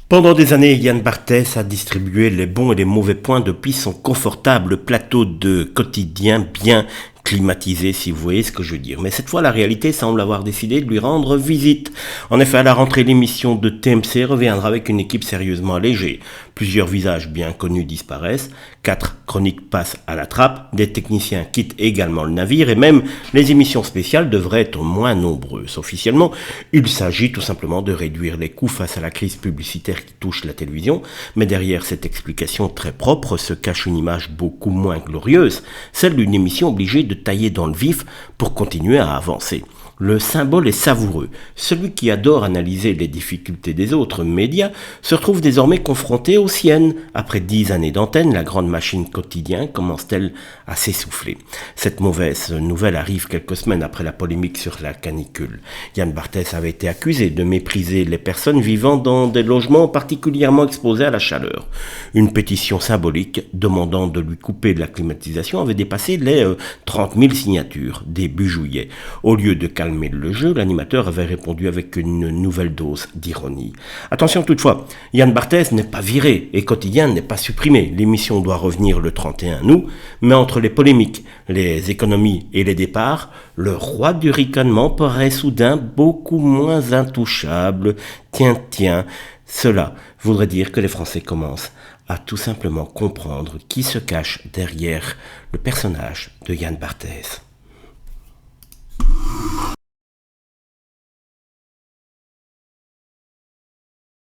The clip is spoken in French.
Pendant des années, Yann Barthès a distribué les bons et les mauvais points depuis son confortable plateau de quotidien bien climatisé, si vous voyez ce que je veux dire. Mais cette fois, la réalité semble avoir décidé de lui rendre visite. En effet, à la rentrée, l'émission de TMC reviendra avec une équipe sérieusement allégée. Plusieurs visages bien connus disparaissent, 4 chroniques passent à la trappe, des techniciens quittent également le navire et même les émissions spéciales devraient être moins nombreuses. Officiellement, il s'agit tout simplement de réduire les coûts face à la crise publicitaire qui touche la télévision, mais derrière cette explication très propre se cache une image beaucoup moins glorieuse, celle d'une émission obligée de tailler dans le vif pour continuer à avancer. Le symbole est savoureux. Celui qui adore analyser les difficultés des autres médias se retrouve désormais confronté aux siennes. Après 10 années d'antenne, la grande machine quotidien commence-t-elle à s'essouffler. Cette mauvaise nouvelle arrive quelques semaines après la polémique sur la canicule. Yann Barthès avait été accusé de mépriser les personnes vivant dans des logements particulièrement exposés à la chaleur. Une pétition symbolique demandant de lui couper de la climatisation avait dépassé les 30 000 signatures début juillet. Au lieu de calmer le jeu, l'animateur avait répondu avec une nouvelle dose d'ironie. Attention toutefois, Yann Barthès n'est pas viré et Quotidien n'est pas supprimé. L'émission doit revenir le 31 août, mais entre les polémiques, les économies et les départs, le roi du ricanement paraît soudain beaucoup moins intouchable. Tiens, cela voudrait dire que les Français commencent à tout simplement comprendre qui se cache derrière le personnage de Yann Barthès.